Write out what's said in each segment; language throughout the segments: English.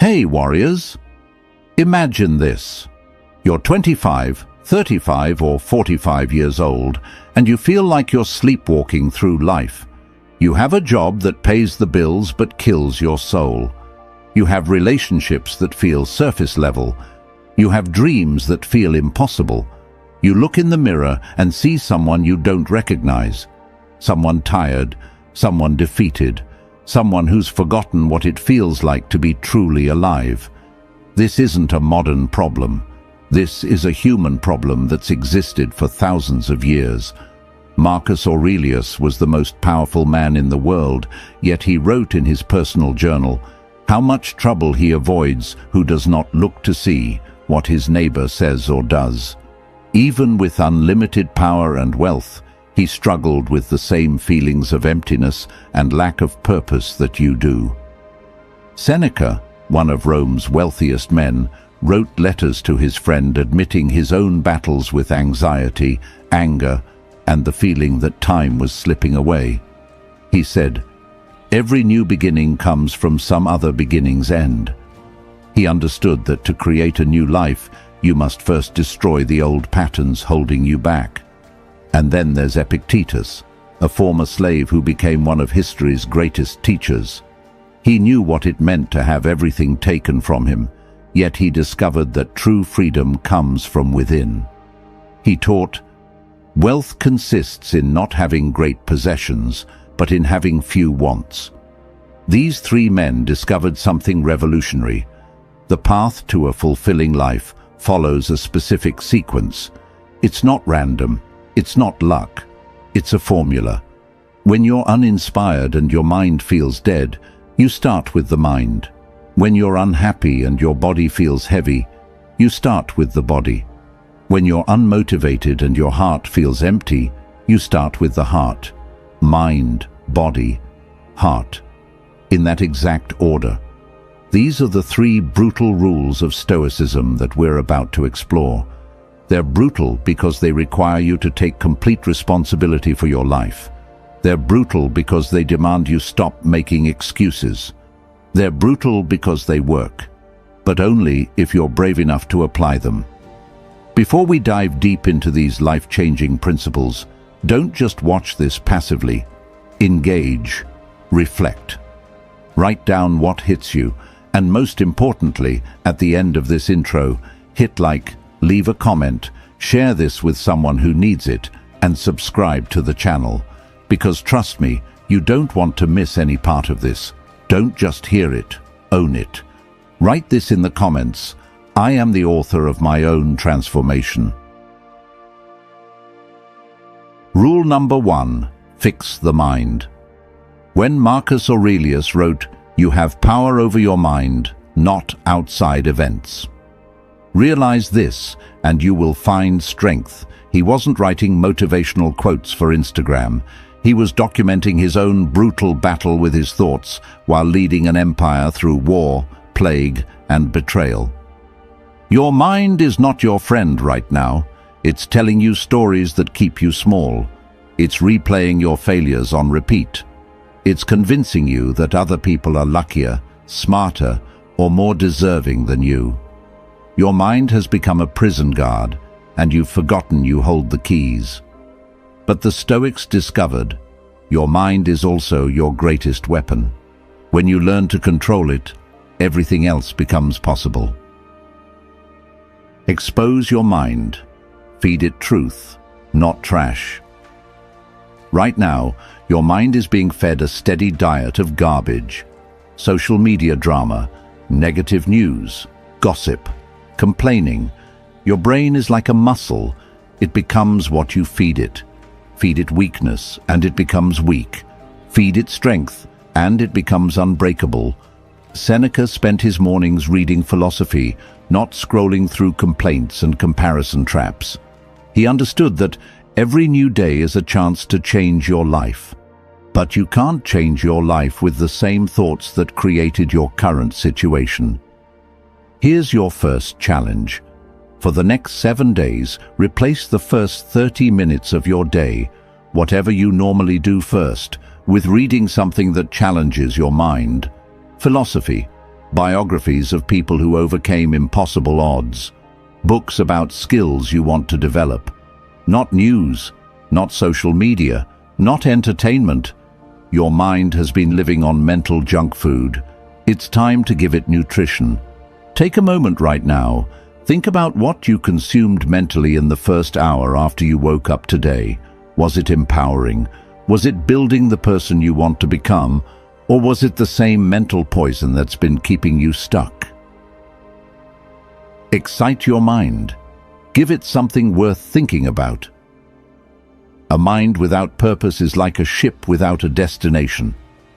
Hey warriors! Imagine this. You're 25, 35 or 45 years old and you feel like you're sleepwalking through life. You have a job that pays the bills but kills your soul. You have relationships that feel surface level. You have dreams that feel impossible. You look in the mirror and see someone you don't recognize. Someone tired, someone defeated, someone who's forgotten what it feels like to be truly alive. This isn't a modern problem. This is a human problem that's existed for thousands of years. Marcus Aurelius was the most powerful man in the world, yet he wrote in his personal journal how much trouble he avoids who does not look to see what his neighbor says or does. Even with unlimited power and wealth, he struggled with the same feelings of emptiness and lack of purpose that you do. Seneca, one of Rome's wealthiest men, wrote letters to his friend admitting his own battles with anxiety, anger, and the feeling that time was slipping away. He said, "Every new beginning comes from some other beginning's end." He understood that to create a new life, you must first destroy the old patterns holding you back. And then there's Epictetus, a former slave who became one of history's greatest teachers. He knew what it meant to have everything taken from him, yet he discovered that true freedom comes from within. He taught, "Wealth consists in not having great possessions, but in having few wants." These three men discovered something revolutionary. The path to a fulfilling life follows a specific sequence. It's not random. It's not luck. It's a formula. When you're uninspired and your mind feels dead, you start with the mind. When you're unhappy and your body feels heavy, you start with the body. When you're unmotivated and your heart feels empty, you start with the heart. Mind, body, heart. In that exact order. These are the three brutal rules of Stoicism that we're about to explore. They're brutal because they require you to take complete responsibility for your life. They're brutal because they demand you stop making excuses. They're brutal because they work, but only if you're brave enough to apply them. Before we dive deep into these life-changing principles, don't just watch this passively. Engage, reflect. Write down what hits you, and most importantly, at the end of this intro, hit like, leave a comment, share this with someone who needs it, and subscribe to the channel. Because trust me, you don't want to miss any part of this. Don't just hear it, own it. Write this in the comments. I am the author of my own transformation. Rule number 1, fix the mind. When Marcus Aurelius wrote, "You have power over your mind, not outside events." Realize this, and you will find strength. He wasn't writing motivational quotes for Instagram. He was documenting his own brutal battle with his thoughts while leading an empire through war, plague, and betrayal. Your mind is not your friend right now. It's telling you stories that keep you small. It's replaying your failures on repeat. It's convincing you that other people are luckier, smarter, or more deserving than you. Your mind has become a prison guard, and you've forgotten you hold the keys. But the Stoics discovered, your mind is also your greatest weapon. When you learn to control it, everything else becomes possible. Expose your mind. Feed it truth, not trash. Right now, your mind is being fed a steady diet of garbage. Social media drama, negative news, gossip, complaining. Your brain is like a muscle. It becomes what you feed it. Feed it weakness, and it becomes weak. Feed it strength, and it becomes unbreakable. Seneca spent his mornings reading philosophy, not scrolling through complaints and comparison traps. He understood that every new day is a chance to change your life. But you can't change your life with the same thoughts that created your current situation. Here's your first challenge. For the next 7 days, replace the first 30 minutes of your day, whatever you normally do first, with reading something that challenges your mind. Philosophy, biographies of people who overcame impossible odds, books about skills you want to develop. Not news, not social media, not entertainment. Your mind has been living on mental junk food. It's time to give it nutrition. Take a moment right now. Think about what you consumed mentally in the first hour after you woke up today. Was it empowering? Was it building the person you want to become? Or was it the same mental poison that's been keeping you stuck? Excite your mind. Give it something worth thinking about. A mind without purpose is like a ship without a destination.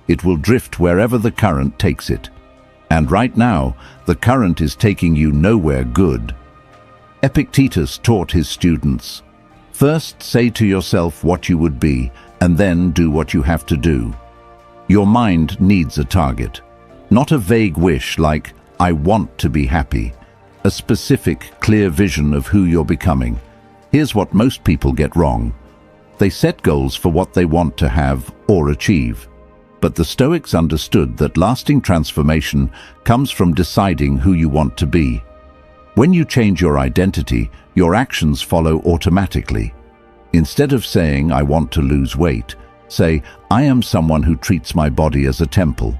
It will drift wherever the current takes it. And right now, the current is taking you nowhere good. Epictetus taught his students, first say to yourself what you would be, and then do what you have to do. Your mind needs a target, not a vague wish like, I want to be happy. A specific, clear vision of who you're becoming. Here's what most people get wrong. They set goals for what they want to have or achieve. But the Stoics understood that lasting transformation comes from deciding who you want to be. When you change your identity, your actions follow automatically. Instead of saying, I want to lose weight, say, I am someone who treats my body as a temple.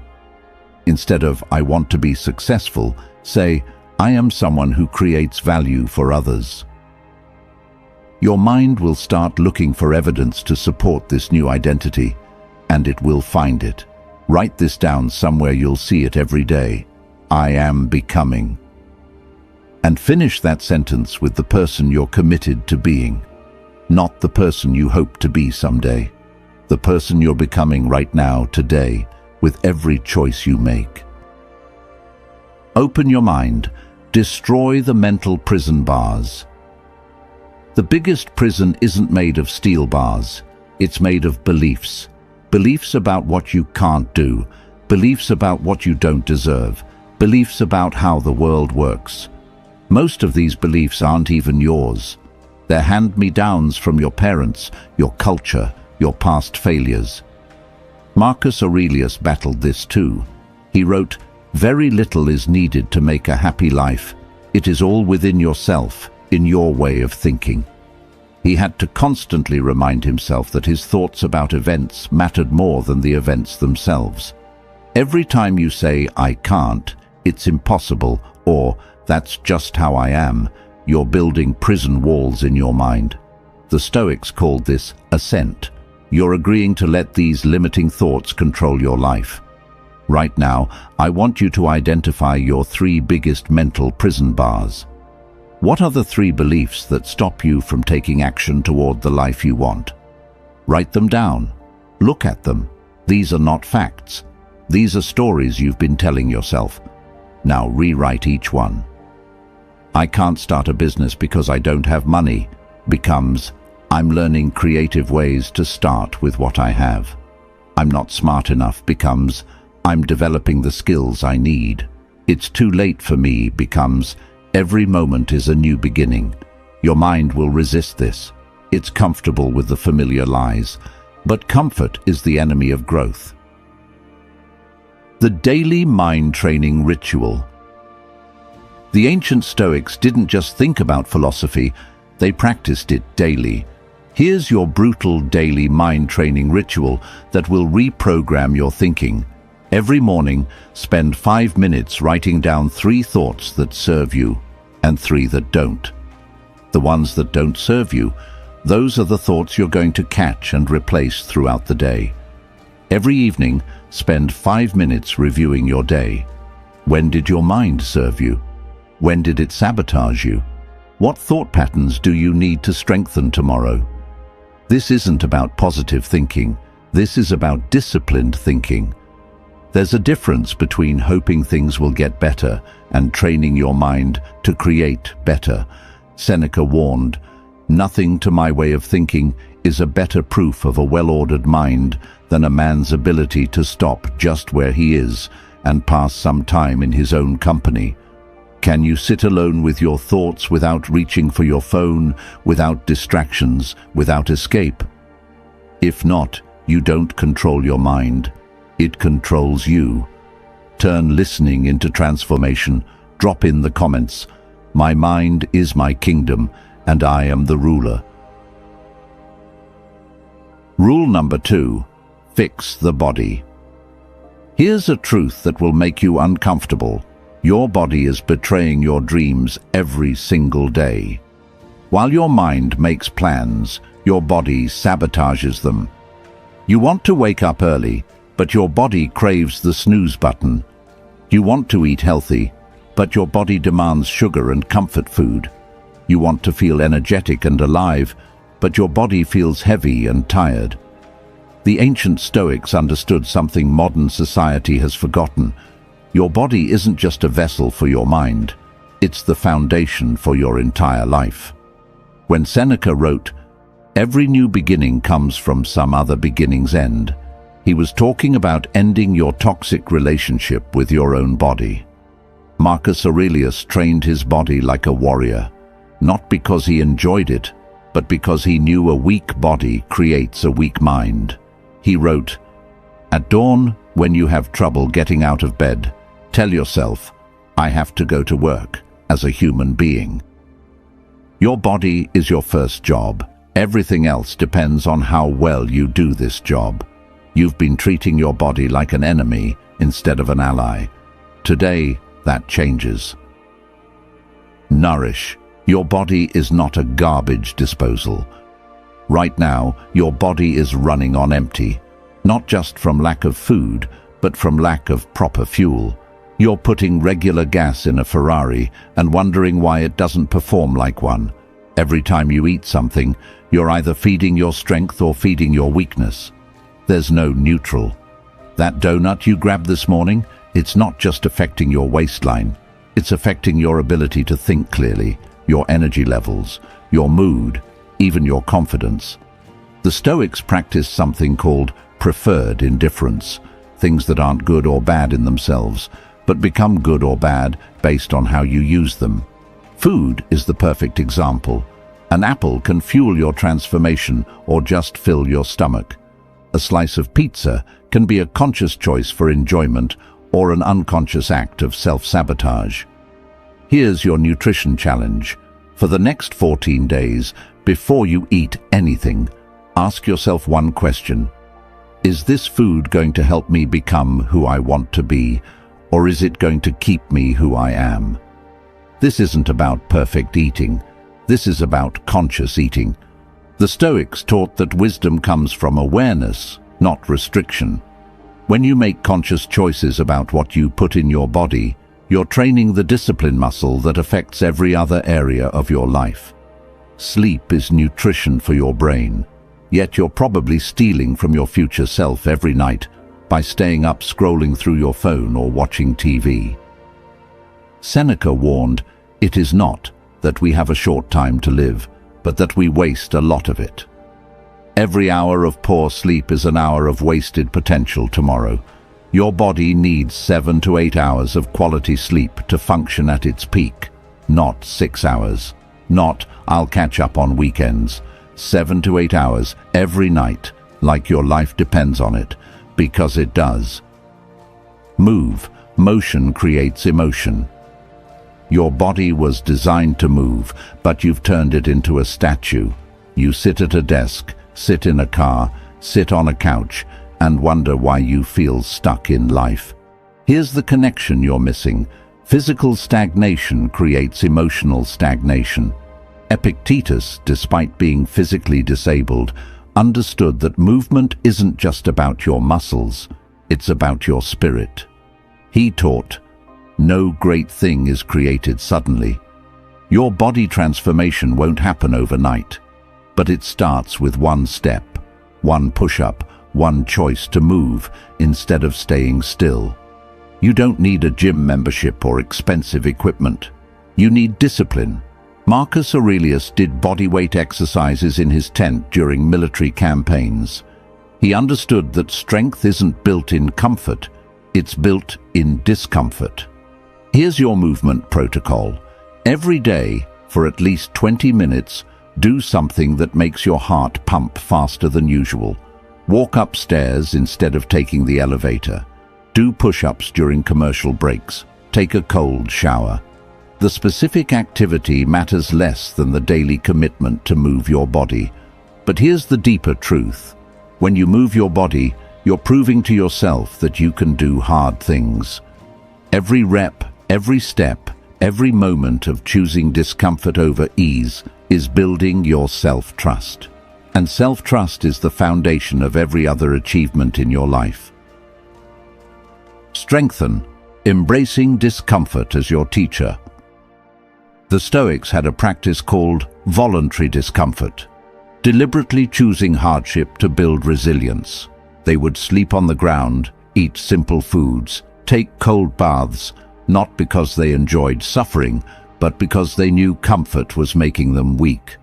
Instead of, I want to be successful, say, I am someone who creates value for others. Your mind will start looking for evidence to support this new identity, and it will find it. Write this down somewhere, you'll see it every day. I am becoming. And finish that sentence with the person you're committed to being. Not the person you hope to be someday. The person you're becoming right now, today, with every choice you make. Open your mind. Destroy the mental prison bars. The biggest prison isn't made of steel bars. It's made of beliefs. Beliefs about what you can't do. Beliefs about what you don't deserve. Beliefs about how the world works. Most of these beliefs aren't even yours. They're hand-me-downs from your parents, your culture, your past failures. Marcus Aurelius battled this too. He wrote, very little is needed to make a happy life. It is all within yourself, in your way of thinking. He had to constantly remind himself that his thoughts about events mattered more than the events themselves. Every time you say, I can't, it's impossible, or that's just how I am, you're building prison walls in your mind. The Stoics called this assent. You're agreeing to let these limiting thoughts control your life. Right now, I want you to identify your 3 biggest mental prison bars. What are the 3 beliefs that stop you from taking action toward the life you want? Write them down. Look at them. These are not facts. These are stories you've been telling yourself. Now rewrite each one. I can't start a business because I don't have money becomes, I'm learning creative ways to start with what I have. I'm not smart enough becomes, I'm developing the skills I need. It's too late for me becomes, every moment is a new beginning. Your mind will resist this. It's comfortable with the familiar lies, but comfort is the enemy of growth. The daily mind training ritual. The ancient Stoics didn't just think about philosophy, they practiced it daily. Here's your brutal daily mind training ritual that will reprogram your thinking. Every morning, spend 5 minutes writing down 3 thoughts that serve you and 3 that don't. The ones that don't serve you, those are the thoughts you're going to catch and replace throughout the day. Every evening, spend 5 minutes reviewing your day. When did your mind serve you? When did it sabotage you? What thought patterns do you need to strengthen tomorrow? This isn't about positive thinking. This is about disciplined thinking. There's a difference between hoping things will get better and training your mind to create better. Seneca warned, nothing to my way of thinking is a better proof of a well-ordered mind than a man's ability to stop just where he is and pass some time in his own company. Can you sit alone with your thoughts without reaching for your phone, without distractions, without escape? If not, you don't control your mind. It controls you. Turn listening into transformation. Drop in the comments. My mind is my kingdom, and I am the ruler. Rule number 2. Fix the body. Here's a truth that will make you uncomfortable. Your body is betraying your dreams every single day. While your mind makes plans, your body sabotages them. You want to wake up early, but your body craves the snooze button. You want to eat healthy, but your body demands sugar and comfort food. You want to feel energetic and alive, but your body feels heavy and tired. The ancient Stoics understood something modern society has forgotten. Your body isn't just a vessel for your mind. It's the foundation for your entire life. When Seneca wrote, "Every new beginning comes from some other beginning's end," he was talking about ending your toxic relationship with your own body. Marcus Aurelius trained his body like a warrior, not because he enjoyed it, but because he knew a weak body creates a weak mind. He wrote, "At dawn, when you have trouble getting out of bed, tell yourself, I have to go to work as a human being." Your body is your first job. Everything else depends on how well you do this job. You've been treating your body like an enemy instead of an ally. Today, that changes. Nourish. Your body is not a garbage disposal. Right now, your body is running on empty, not just from lack of food, but from lack of proper fuel. You're putting regular gas in a Ferrari and wondering why it doesn't perform like one. Every time you eat something, you're either feeding your strength or feeding your weakness. There's no neutral. That donut you grabbed this morning, it's not just affecting your waistline. It's affecting your ability to think clearly, your energy levels, your mood, even your confidence. The Stoics practice something called preferred indifference, things that aren't good or bad in themselves, but become good or bad based on how you use them. Food is the perfect example. An apple can fuel your transformation or just fill your stomach. A slice of pizza can be a conscious choice for enjoyment or an unconscious act of self-sabotage. Here's your nutrition challenge. For the next 14 days, before you eat anything, ask yourself one question. Is this food going to help me become who I want to be, or is it going to keep me who I am? This isn't about perfect eating. This is about conscious eating. The Stoics taught that wisdom comes from awareness, not restriction. When you make conscious choices about what you put in your body, you're training the discipline muscle that affects every other area of your life. Sleep is nutrition for your brain, yet you're probably stealing from your future self every night by staying up scrolling through your phone or watching TV. Seneca warned, "It is not that we have a short time to live, but that we waste a lot of it." Every hour of poor sleep is an hour of wasted potential tomorrow. Your body needs 7 to 8 hours of quality sleep to function at its peak, not 6 hours. Not, "I'll catch up on weekends." 7 to 8 hours every night, like your life depends on it, because it does. Move. Motion creates emotion. Your body was designed to move, but you've turned it into a statue. You sit at a desk, sit in a car, sit on a couch, and wonder why you feel stuck in life. Here's the connection you're missing. Physical stagnation creates emotional stagnation. Epictetus, despite being physically disabled, understood that movement isn't just about your muscles, it's about your spirit. He taught, "No great thing is created suddenly." Your body transformation won't happen overnight, but it starts with one step, one push-up, one choice to move instead of staying still. You don't need a gym membership or expensive equipment. You need discipline. Marcus Aurelius did bodyweight exercises in his tent during military campaigns. He understood that strength isn't built in comfort, it's built in discomfort. Here's your movement protocol. Every day, for at least 20 minutes, do something that makes your heart pump faster than usual. Walk upstairs instead of taking the elevator. Do push-ups during commercial breaks. Take a cold shower. The specific activity matters less than the daily commitment to move your body. But here's the deeper truth. When you move your body, you're proving to yourself that you can do hard things. Every rep, every step, every moment of choosing discomfort over ease is building your self-trust. And self-trust is the foundation of every other achievement in your life. Strengthen, embracing discomfort as your teacher. The Stoics had a practice called voluntary discomfort, deliberately choosing hardship to build resilience. They would sleep on the ground, eat simple foods, take cold baths, not because they enjoyed suffering, but because they knew comfort was making them weak.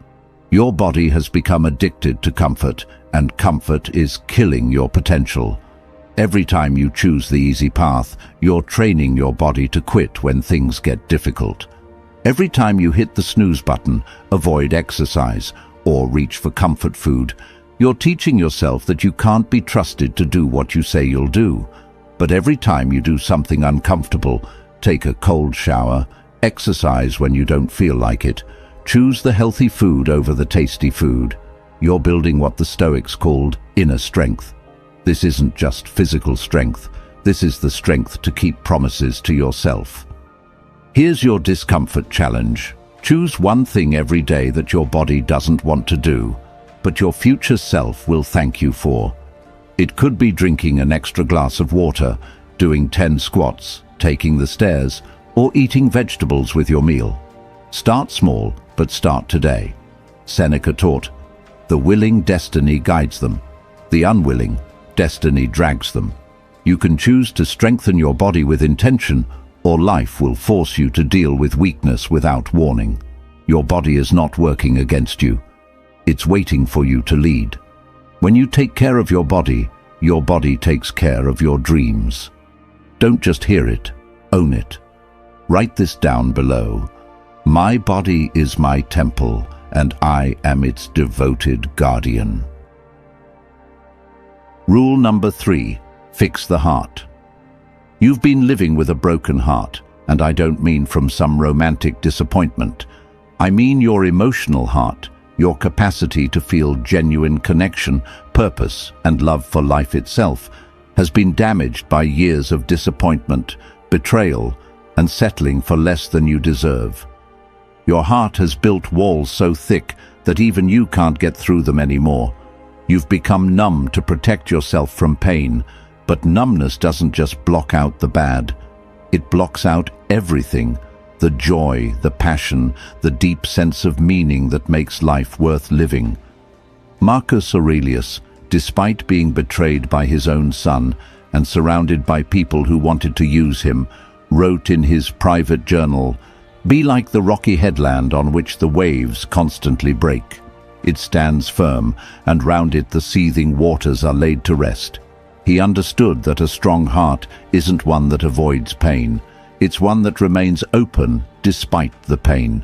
Your body has become addicted to comfort, and comfort is killing your potential. Every time you choose the easy path, you're training your body to quit when things get difficult. Every time you hit the snooze button, avoid exercise, or reach for comfort food, you're teaching yourself that you can't be trusted to do what you say you'll do. But every time you do something uncomfortable, take a cold shower, exercise when you don't feel like it, choose the healthy food over the tasty food, you're building what the Stoics called inner strength. This isn't just physical strength. This is the strength to keep promises to yourself. Here's your discomfort challenge. Choose one thing every day that your body doesn't want to do, but your future self will thank you for. It could be drinking an extra glass of water, doing 10 squats, taking the stairs, or eating vegetables with your meal. Start small, but start today. Seneca taught, "The willing destiny guides them. The unwilling destiny drags them." You can choose to strengthen your body with intention, or life will force you to deal with weakness without warning. Your body is not working against you. It's waiting for you to lead. When you take care of your body takes care of your dreams. Don't just hear it, own it. Write this down below. My body is my temple, and I am its devoted guardian. Rule number 3, fix the heart. You've been living with a broken heart, and I don't mean from some romantic disappointment. I mean your emotional heart, your capacity to feel genuine connection, purpose, and love for life itself has been damaged by years of disappointment, betrayal, and settling for less than you deserve. Your heart has built walls so thick that even you can't get through them anymore. You've become numb to protect yourself from pain, but numbness doesn't just block out the bad. It blocks out everything, the joy, the passion, the deep sense of meaning that makes life worth living. Marcus Aurelius, despite being betrayed by his own son and surrounded by people who wanted to use him, wrote in his private journal, "Be like the rocky headland on which the waves constantly break. It stands firm, and round it the seething waters are laid to rest." He understood that a strong heart isn't one that avoids pain. It's one that remains open despite the pain.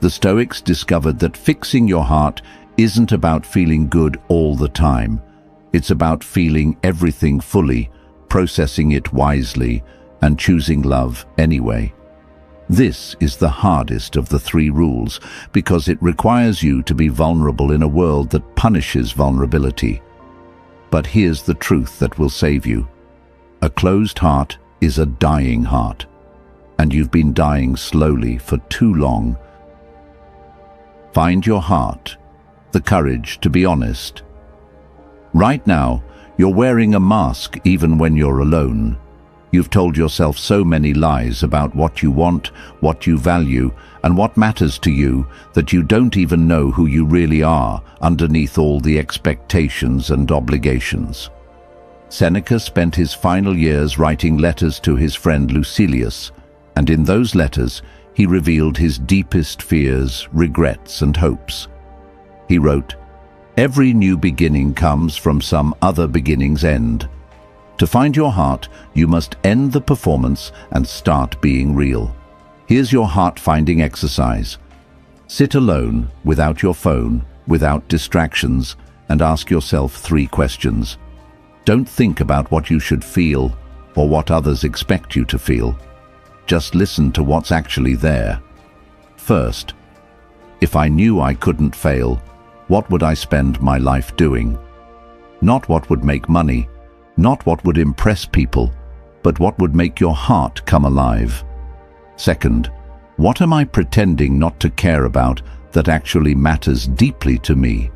The Stoics discovered that fixing your heart isn't about feeling good all the time. It's about feeling everything fully, processing it wisely, and choosing love anyway. This is the hardest of the 3 rules because it requires you to be vulnerable in a world that punishes vulnerability. But here's the truth that will save you. A closed heart is a dying heart, and you've been dying slowly for too long. Find your heart, the courage to be honest. Right now, you're wearing a mask even when you're alone. You've told yourself so many lies about what you want, what you value, and what matters to you that you don't even know who you really are underneath all the expectations and obligations. Seneca spent his final years writing letters to his friend Lucilius, and in those letters he revealed his deepest fears, regrets, and hopes. He wrote, "Every new beginning comes from some other beginning's end. To find your heart, you must end the performance and start being real." Here's your heart-finding exercise. Sit alone, without your phone, without distractions, and ask yourself 3 questions. Don't think about what you should feel. or what others expect you to feel. Just listen to what's actually there. First, if I knew I couldn't fail, what would I spend my life doing? Not what would make money, not what would impress people, but what would make your heart come alive. Second, what am I pretending not to care about that actually matters deeply to me?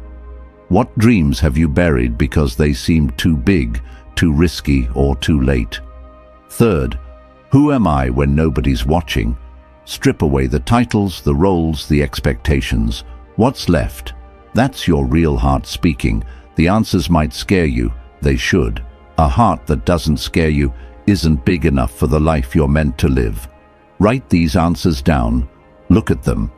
What dreams have you buried because they seemed too big, too risky, or too late? Third, who am I when nobody's watching? Strip away the titles, the roles, the expectations. What's left? That's your real heart speaking. The answers might scare you. They should. A heart that doesn't scare you isn't big enough for the life you're meant to live. Write these answers down. Look at them.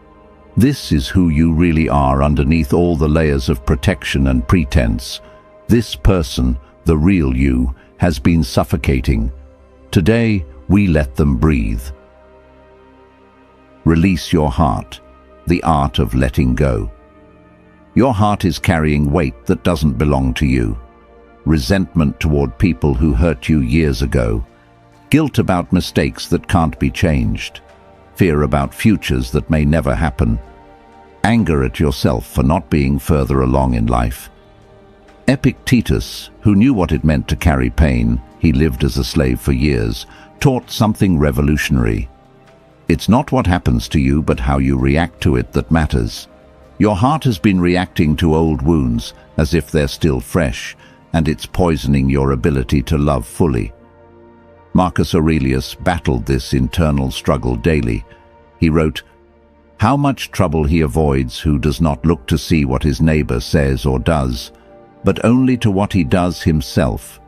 This is who you really are underneath all the layers of protection and pretense. This person, the real you, has been suffocating. Today, we let them breathe. Release your heart, the art of letting go. Your heart is carrying weight that doesn't belong to you. Resentment toward people who hurt you years ago. Guilt about mistakes that can't be changed. Fear about futures that may never happen. Anger at yourself for not being further along in life. Epictetus, who knew what it meant to carry pain, he lived as a slave for years, taught something revolutionary. It's not what happens to you, but how you react to it that matters. Your heart has been reacting to old wounds as if they're still fresh, and it's poisoning your ability to love fully. Marcus Aurelius battled this internal struggle daily. He wrote, "How much trouble he avoids who does not look to see what his neighbor says or does, but only to what he does himself."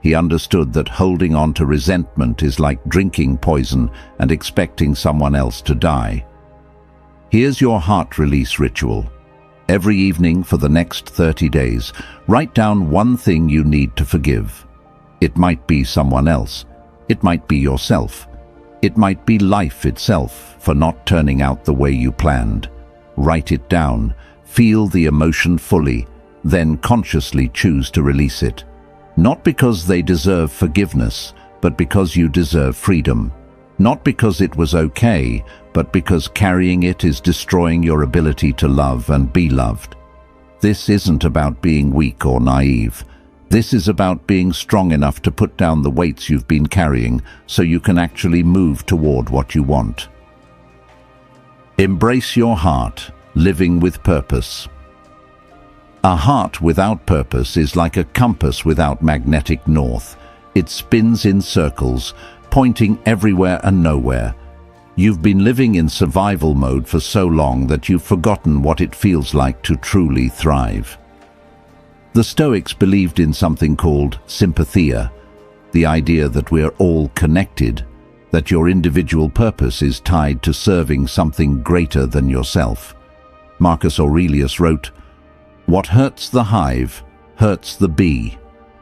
He understood that holding on to resentment is like drinking poison and expecting someone else to die. Here's your heart release ritual. Every evening for the next 30 days, write down one thing you need to forgive. It might be someone else. It might be yourself. It might be life itself for not turning out the way you planned. Write it down. Feel the emotion fully, then consciously choose to release it. Not because they deserve forgiveness, but because you deserve freedom. Not because it was okay, but because carrying it is destroying your ability to love and be loved. This isn't about being weak or naive. This is about being strong enough to put down the weights you've been carrying so you can actually move toward what you want. Embrace your heart, living with purpose. A heart without purpose is like a compass without magnetic north. It spins in circles, pointing everywhere and nowhere. You've been living in survival mode for so long that you've forgotten what it feels like to truly thrive. The Stoics believed in something called sympathia, the idea that we're all connected, that your individual purpose is tied to serving something greater than yourself. Marcus Aurelius wrote, "What hurts the hive hurts the bee."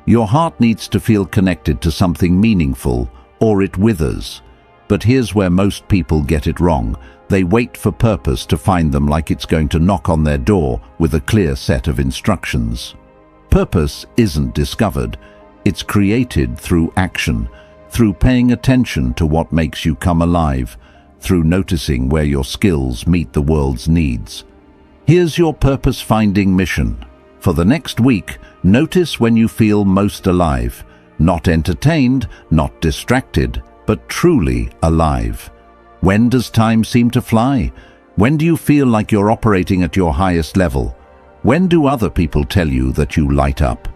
Your heart needs to feel connected to something meaningful, or it withers. But here's where most people get it wrong. They wait for purpose to find them like it's going to knock on their door with a clear set of instructions. Purpose isn't discovered. It's created through action, through paying attention to what makes you come alive, through noticing where your skills meet the world's needs. Here's your purpose-finding mission. For the next week, notice when you feel most alive. Not entertained, not distracted, but truly alive. When does time seem to fly? When do you feel like you're operating at your highest level? When do other people tell you that you light up?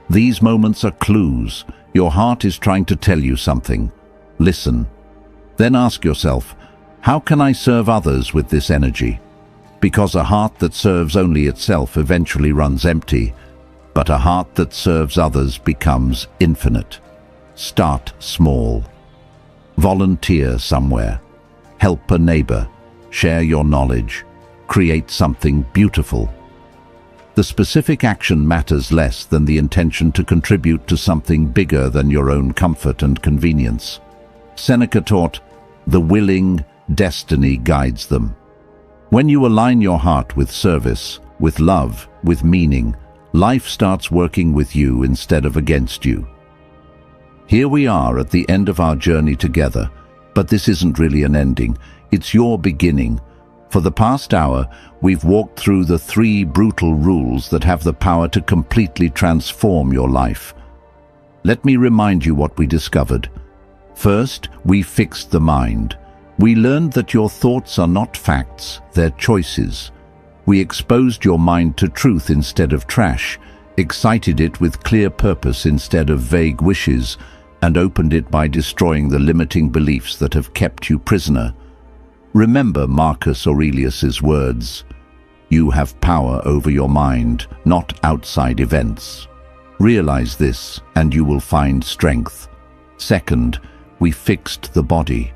These moments are clues. Your heart is trying to tell you something. Listen. Then ask yourself, how can I serve others with this energy? Because a heart that serves only itself eventually runs empty, but a heart that serves others becomes infinite. Start small. Volunteer somewhere. Help a neighbor. Share your knowledge. Create something beautiful. The specific action matters less than the intention to contribute to something bigger than your own comfort and convenience. Seneca taught, "The willing, destiny guides them." When you align your heart with service, with love, with meaning, life starts working with you instead of against you. Here we are at the end of our journey together, but this isn't really an ending, it's your beginning. For the past hour, we've walked through the 3 brutal rules that have the power to completely transform your life. Let me remind you what we discovered. First, we fixed the mind. We learned that your thoughts are not facts, they're choices. We exposed your mind to truth instead of trash, excited it with clear purpose instead of vague wishes, and opened it by destroying the limiting beliefs that have kept you prisoner. Remember Marcus Aurelius's words, "You have power over your mind, not outside events." Realize this, and you will find strength. Second, we fixed the body.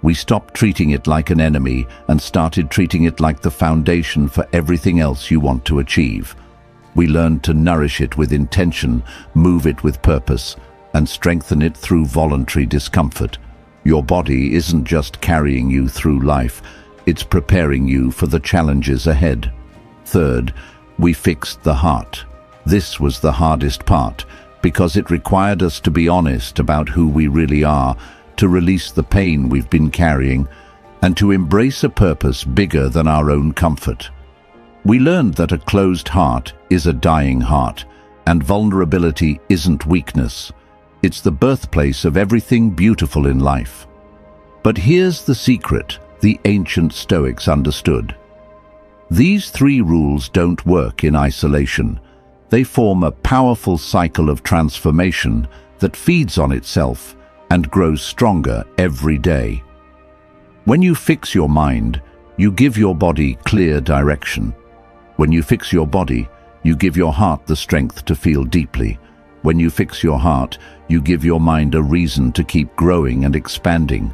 We stopped treating it like an enemy and started treating it like the foundation for everything else you want to achieve. We learned to nourish it with intention, move it with purpose, and strengthen it through voluntary discomfort. Your body isn't just carrying you through life, it's preparing you for the challenges ahead. Third, we fixed the heart. This was the hardest part, because it required us to be honest about who we really are, to release the pain we've been carrying, and to embrace a purpose bigger than our own comfort. We learned that a closed heart is a dying heart, and vulnerability isn't weakness. It's the birthplace of everything beautiful in life. But here's the secret the ancient Stoics understood. These 3 rules don't work in isolation. They form a powerful cycle of transformation that feeds on itself and grows stronger every day. When you fix your mind, you give your body clear direction. When you fix your body, you give your heart the strength to feel deeply. When you fix your heart, you give your mind a reason to keep growing and expanding.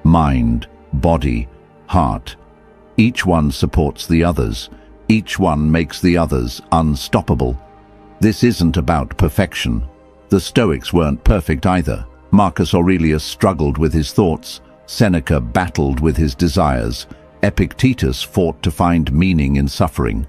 Mind, body, heart. Each one supports the others. Each one makes the others unstoppable. This isn't about perfection. The Stoics weren't perfect either. Marcus Aurelius struggled with his thoughts. Seneca battled with his desires. Epictetus fought to find meaning in suffering.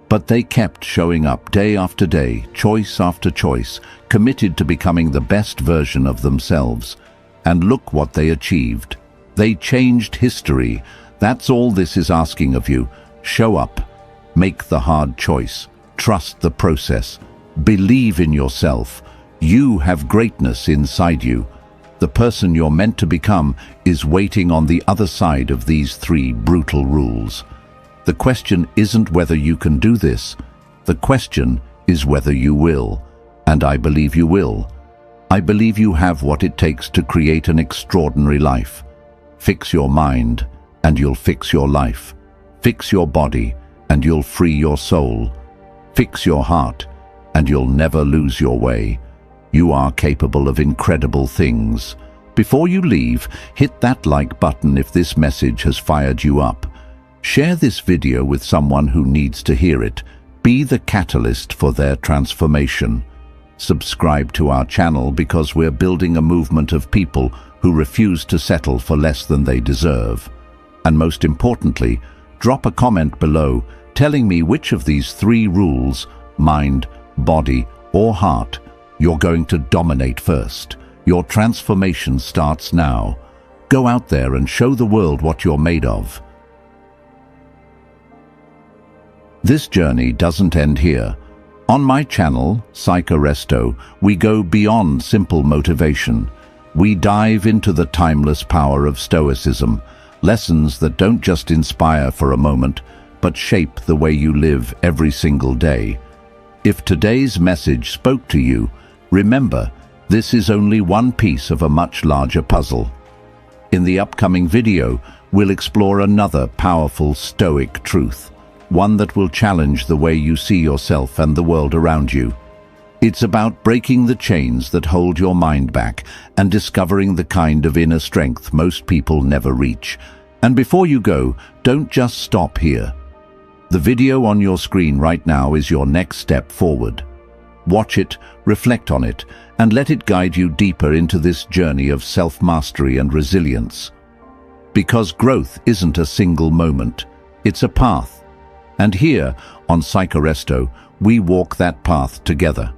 But they kept showing up day after day, choice after choice, committed to becoming the best version of themselves. And look what they achieved. They changed history. That's all this is asking of you. Show up. Make the hard choice. Trust the process. Believe in yourself. You have greatness inside you. The person you're meant to become is waiting on the other side of these 3 brutal rules. The question isn't whether you can do this. The question is whether you will. And I believe you will. I believe you have what it takes to create an extraordinary life. Fix your mind, and you'll fix your life. Fix your body, and you'll free your soul. Fix your heart, and you'll never lose your way. You are capable of incredible things. Before you leave, hit that like button if this message has fired you up. Share this video with someone who needs to hear it. Be the catalyst for their transformation. Subscribe to our channel because we're building a movement of people who refuse to settle for less than they deserve. And most importantly, drop a comment below telling me which of these 3 rules, mind, body, or heart, you're going to dominate first. Your transformation starts now. Go out there and show the world what you're made of. This journey doesn't end here. On my channel, Psycho, we go beyond simple motivation. We dive into the timeless power of Stoicism, lessons that don't just inspire for a moment, but shape the way you live every single day. If today's message spoke to you, remember, this is only one piece of a much larger puzzle. In the upcoming video, we'll explore another powerful Stoic truth, one that will challenge the way you see yourself and the world around you. It's about breaking the chains that hold your mind back and discovering the kind of inner strength most people never reach. And before you go, don't just stop here. The video on your screen right now is your next step forward. Watch it, reflect on it, and let it guide you deeper into this journey of self-mastery and resilience. Because growth isn't a single moment, it's a path. And here, on Psycho, we walk that path together.